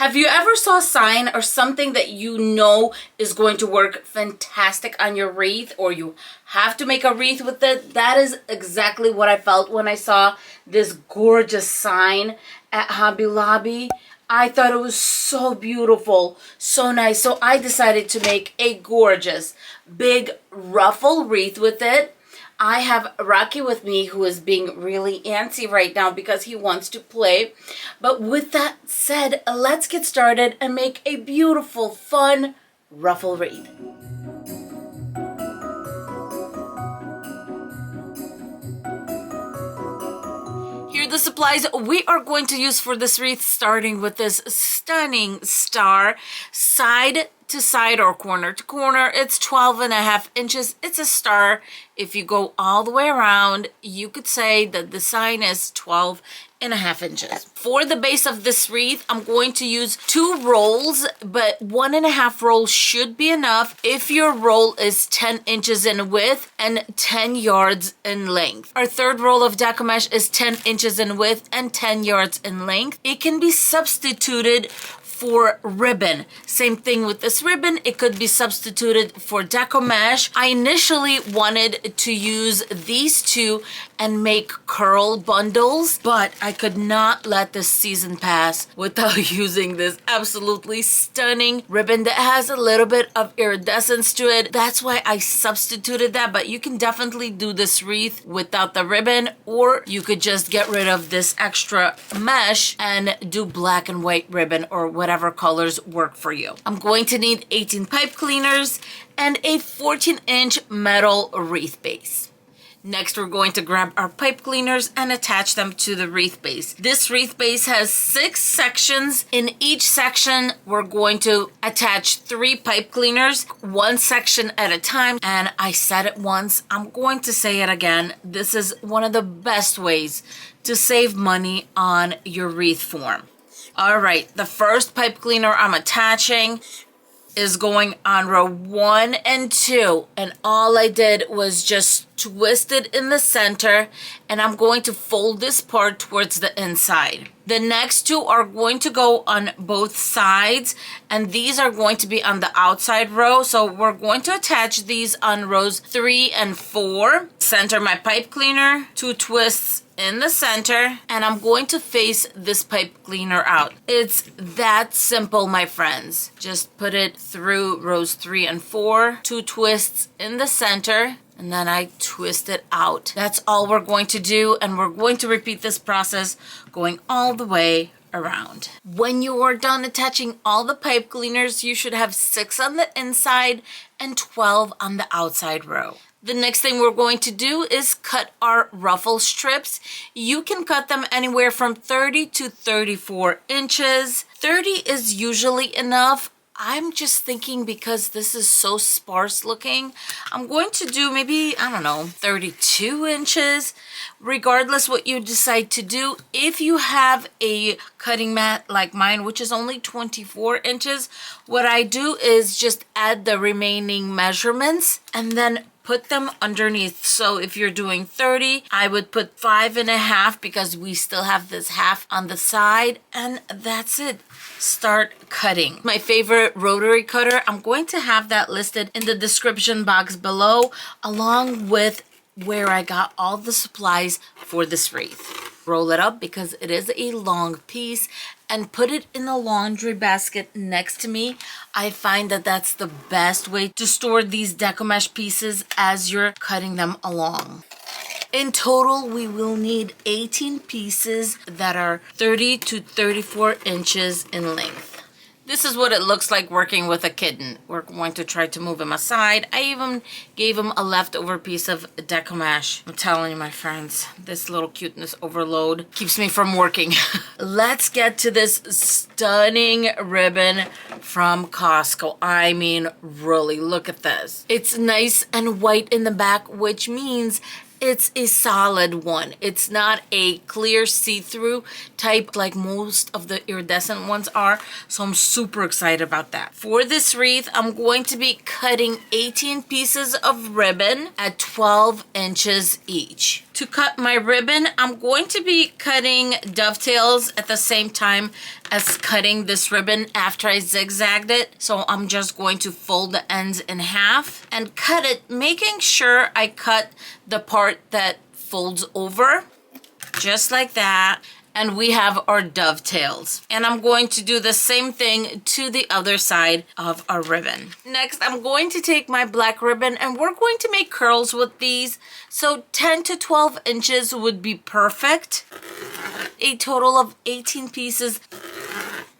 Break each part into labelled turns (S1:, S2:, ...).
S1: Have you ever saw a sign or something that you know is going to work fantastic on your wreath, or you have to make a wreath with it? That is exactly what I felt when I saw this gorgeous sign at Hobby Lobby. I thought it was so beautiful, so nice. So I decided to make a gorgeous big ruffle wreath with it. I have Rocky with me, who is being really antsy right now because he wants to play. But with that said, let's get started and make a beautiful, fun ruffle wreath. Here are the supplies we are going to use for this wreath, starting with this stunning star, side to side or corner to corner. It's 12.5 inches. It's a star. If you go all the way around, you could say that the sign is 12.5 inches. For the base of this wreath, I'm going to use 2 rolls, but 1.5 rolls should be enough if your roll is 10 inches in width and 10 yards in length. Our third roll of deco mesh is 10 inches in width and 10 yards in length. It can be substituted for ribbon. Same thing with this ribbon. It could be substituted for deco mesh. I initially wanted to use these two and make curl bundles, but I could not let this season pass without using this absolutely stunning ribbon that has a little bit of iridescence to it. That's why I substituted that, but you can definitely do this wreath without the ribbon, or you could just get rid of this extra mesh and do black and white ribbon or whatever colors work for you. I'm going to need 18 pipe cleaners and a 14-inch metal wreath base. Next, we're going to grab our pipe cleaners and attach them to the wreath base. This wreath base has 6 sections. In each section, we're going to attach 3 pipe cleaners, 1 section at a time. And I said it once, I'm going to say it again. This is one of the best ways to save money on your wreath form. All right, the first pipe cleaner I'm attaching is going on row 1 and 2, and all I did was just twist it in the center, and I'm going to fold this part towards the inside. The next 2 are going to go on both sides, and these are going to be on the outside row, so we're going to attach these on rows 3 and 4. Center my pipe cleaner, 2 twists in the center, and I'm going to face this pipe cleaner out. It's that simple, my friends. Just put it through rows 3 and 4, 2 twists in the center, and then I twist it out. That's all we're going to do, and we're going to repeat this process going all the way around. When you are done attaching all the pipe cleaners, you should have 6 on the inside and 12 on the outside row. The next thing we're going to do is cut our ruffle strips. You can cut them anywhere from 30 to 34 inches. 30 is usually enough. I'm just thinking, because this is so sparse looking, I'm going to do maybe, I don't know, 32 inches. Regardless what you decide to do, if you have a cutting mat like mine, which is only 24 inches, what I do is just add the remaining measurements and then put them underneath. So if you're doing 30, I would put 5.5 because we still have this half on the side, and that's it. Start cutting. My favorite rotary cutter, I'm going to have that listed in the description box below, along with where I got all the supplies for this wreath. Roll it up because it is a long piece, and put it in the laundry basket next to me. I find that that's the best way to store these deco mesh pieces as you're cutting them along. In total, we will need 18 pieces that are 30 to 34 inches in length. This is what it looks like working with a kitten. We're going to try to move him aside. I even gave him a leftover piece of deco mesh. I'm telling you, my friends, this little cuteness overload keeps me from working. Let's get to this stunning ribbon from Costco. I mean, really, look at this. It's nice and white in the back, which means it's a solid one. It's not a clear see-through type like most of the iridescent ones are. So I'm super excited about that. For this wreath, I'm going to be cutting 18 pieces of ribbon at 12 inches each. To cut my ribbon, I'm going to be cutting dovetails at the same time as cutting this ribbon after I zigzagged it. So I'm just going to fold the ends in half and cut it, making sure I cut the part that folds over, just like that. And we have our dovetails. And I'm going to do the same thing to the other side of our ribbon. Next, I'm going to take my black ribbon and we're going to make curls with these. So 10 to 12 inches would be perfect. A total of 18 pieces.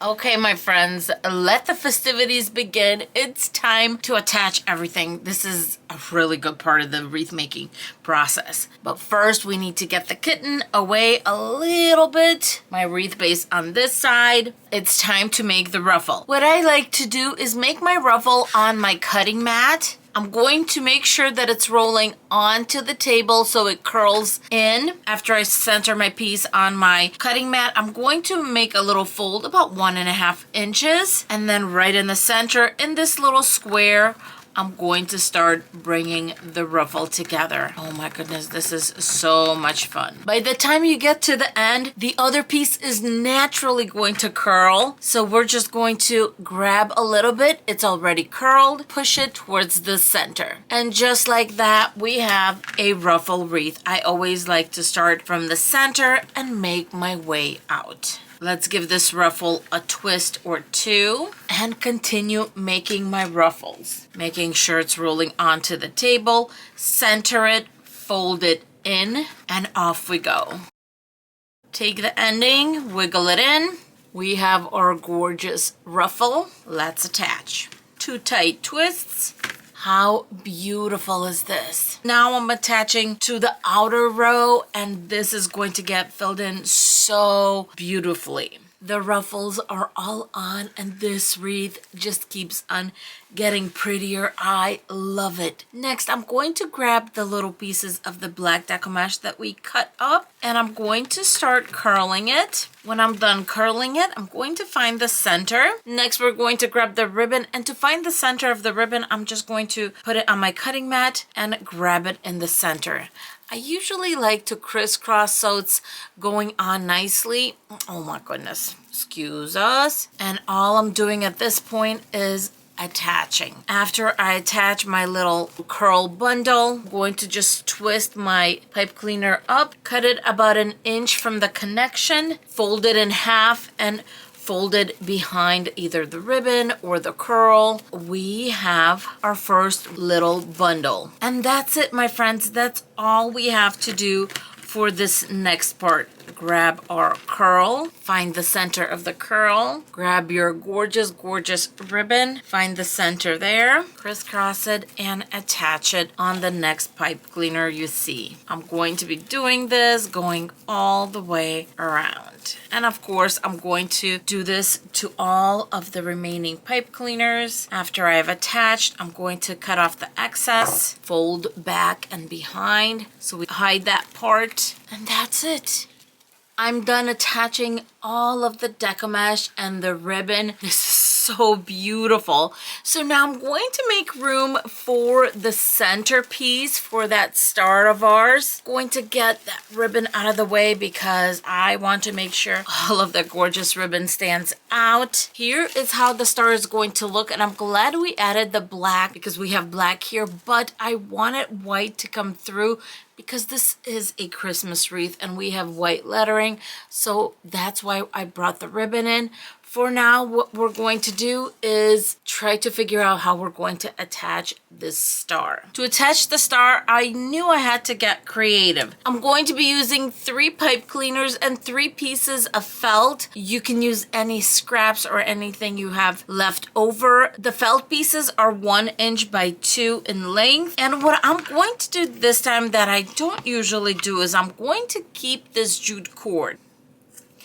S1: Okay, my friends, let the festivities begin. It's time to attach everything. This is a really good part of the wreath making process. But first, we need to get the kitten away a little bit. My wreath base on this side. It's time to make the ruffle. What I like to do is make my ruffle on my cutting mat. I'm going to make sure that it's rolling onto the table so it curls in. After I center my piece on my cutting mat, I'm going to make a little fold about 1.5 inches. And then right in the center, in this little square, I'm going to start bringing the ruffle together. Oh my goodness, this is so much fun. By the time you get to the end, the other piece is naturally going to curl. So we're just going to grab a little bit. It's already curled. Push it towards the center. And just like that, we have a ruffle wreath. I always like to start from the center and make my way out. Let's give this ruffle a twist or two and continue making my ruffles. Making sure it's rolling onto the table, center it, fold it in, and off we go. Take the ending, wiggle it in. We have our gorgeous ruffle. Let's attach. 2 tight twists. How beautiful is this? Now I'm attaching to the outer row and this is going to get filled in so beautifully. The ruffles are all on and this wreath just keeps on getting prettier. I love it. Next, I'm going to grab the little pieces of the black deco mesh that we cut up and I'm going to start curling it. When I'm done curling it, I'm going to find the center. Next, we're going to grab the ribbon, and to find the center of the ribbon, I'm just going to put it on my cutting mat and grab it in the center. I usually like to crisscross so it's going on nicely. Oh my goodness, excuse us. And all I'm doing at this point is attaching. After I attach my little curl bundle, I'm going to just twist my pipe cleaner up, cut it about 1 inch from the connection, fold it in half, and fold it behind either the ribbon or the curl. We have our first little bundle. And that's it, my friends. That's all we have to do for this next part. Grab our curl, find the center of the curl, grab your gorgeous, gorgeous ribbon, find the center there, crisscross it, and attach it on the next pipe cleaner you see. I'm going to be doing this, going all the way around. And of course, I'm going to do this to all of the remaining pipe cleaners. After I've attached, I'm going to cut off the excess, fold back and behind, so we hide that part, and that's it. I'm done attaching all of the deco mesh and the ribbon. This is so beautiful. So now I'm going to make room for the centerpiece for that star of ours. Going to get that ribbon out of the way because I want to make sure all of the gorgeous ribbon stands out. Here is how the star is going to look, and I'm glad we added the black because we have black here, but I wanted white to come through because this is a Christmas wreath and we have white lettering, so that's why I brought the ribbon in. For now, what we're going to do is try to figure out how we're going to attach this star. To attach the star, I knew I had to get creative. I'm going to be using 3 pipe cleaners and 3 pieces of felt. You can use any scraps or anything you have left over. The felt pieces are 1 inch by 2 in length. And what I'm going to do this time that I don't usually do is I'm going to keep this jute cord.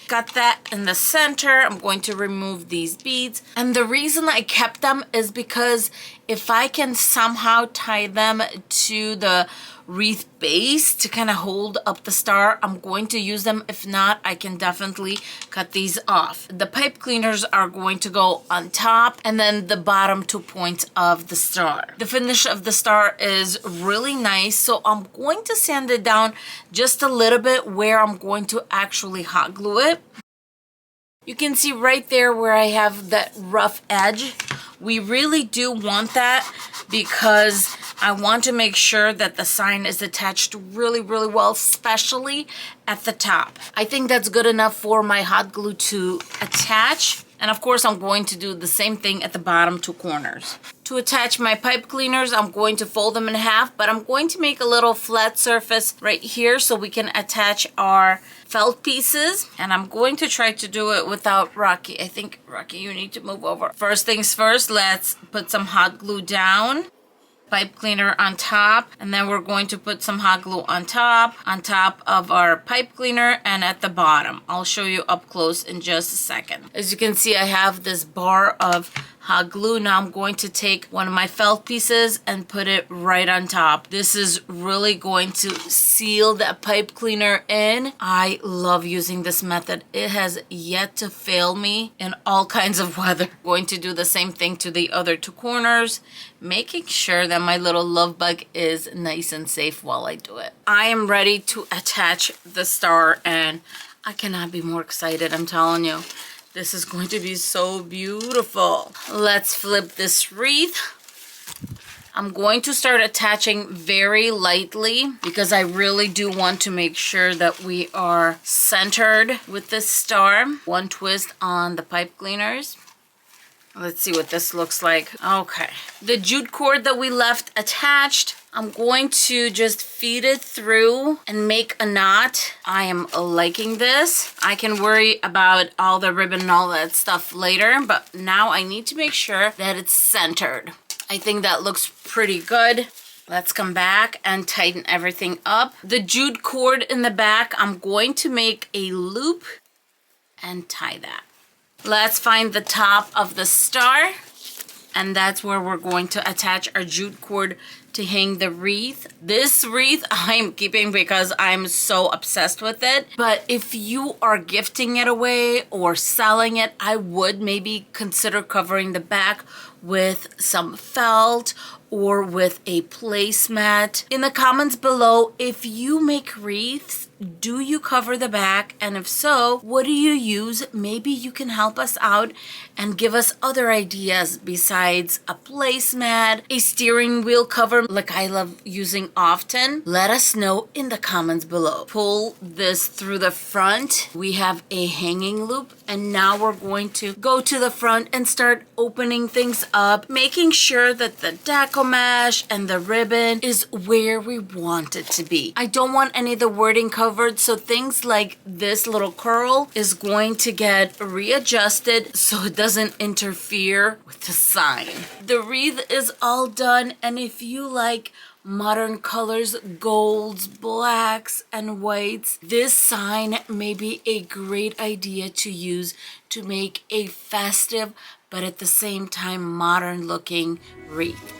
S1: Got that in the center. I'm going to remove these beads. And the reason I kept them is because if I can somehow tie them to the wreath base to kind of hold up the star, I'm going to use them. If not, I can definitely cut these off. The pipe cleaners are going to go on top and then the bottom 2 points of the star. The finish of the star is really nice, so I'm going to sand it down just a little bit where I'm going to actually hot glue it. You can see right there where I have that rough edge. We really do want that because I want to make sure that the sign is attached really, really well, especially at the top. I think that's good enough for my hot glue to attach. And of course, I'm going to do the same thing at the bottom 2 corners. To attach my pipe cleaners, I'm going to fold them in half, but I'm going to make a little flat surface right here so we can attach our felt pieces. And I'm going to try to do it without Rocky. I think, Rocky, you need to move over. First things first, let's put some hot glue down. Pipe cleaner on top, and then we're going to put some hot glue on top of our pipe cleaner and at the bottom. I'll show you up close in just a second. As you can see, I have this bar of hot glue. Now I'm going to take one of my felt pieces and put it right on top. This is really going to seal that pipe cleaner in. I love using this method. It has yet to fail me in all kinds of weather. Going to do the same thing to the other 2 corners, making sure that my little love bug is nice and safe while I do it. I am ready to attach the star and I cannot be more excited, I'm telling you. This is going to be so beautiful. Let's flip this wreath. I'm going to start attaching very lightly because I really do want to make sure that we are centered with this star. 1 twist on the pipe cleaners. Let's see what this looks like. Okay. The jute cord that we left attached, I'm going to just feed it through and make a knot. I am liking this. I can worry about all the ribbon and all that stuff later, but now I need to make sure that it's centered. I think that looks pretty good. Let's come back and tighten everything up. The jute cord in the back, I'm going to make a loop and tie that. Let's find the top of the star, and that's where we're going to attach our jute cord to hang the wreath. This wreath I'm keeping because I'm so obsessed with it, but if you are gifting it away or selling it, I would maybe consider covering the back with some felt or with a placemat. In the comments below, if you make wreaths, do you cover the back? And if so, what do you use? Maybe you can help us out and give us other ideas besides a placemat, a steering wheel cover like I love using often. Let us know in the comments below. Pull this through the front. We have a hanging loop, and now we're going to go to the front and start opening things up, making sure that the deco mesh and the ribbon is where we want it to be. I don't want any of the wording covered, so things like this little curl is going to get readjusted so it doesn't interfere with the sign. The wreath is all done, and if you like modern colors, golds, blacks, and whites, this sign may be a great idea to use to make a festive but at the same time modern looking wreath.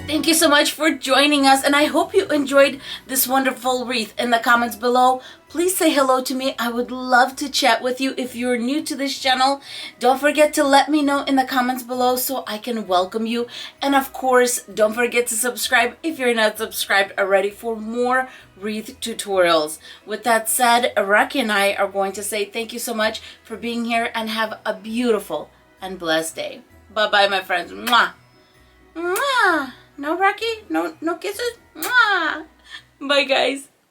S1: Thank you so much for joining us, and I hope you enjoyed this wonderful wreath. In the comments below, please say hello to me. I would love to chat with you. If you're new to this channel, don't forget to let me know in the comments below so I can welcome you. And of course, don't forget to subscribe if you're not subscribed already for more wreath tutorials. With that said, Rocky and I are going to say thank you so much for being here and have a beautiful and blessed day. Bye-bye, my friends. Mwah! Mwah! No, Rocky? No kisses? Mwah! Bye, guys.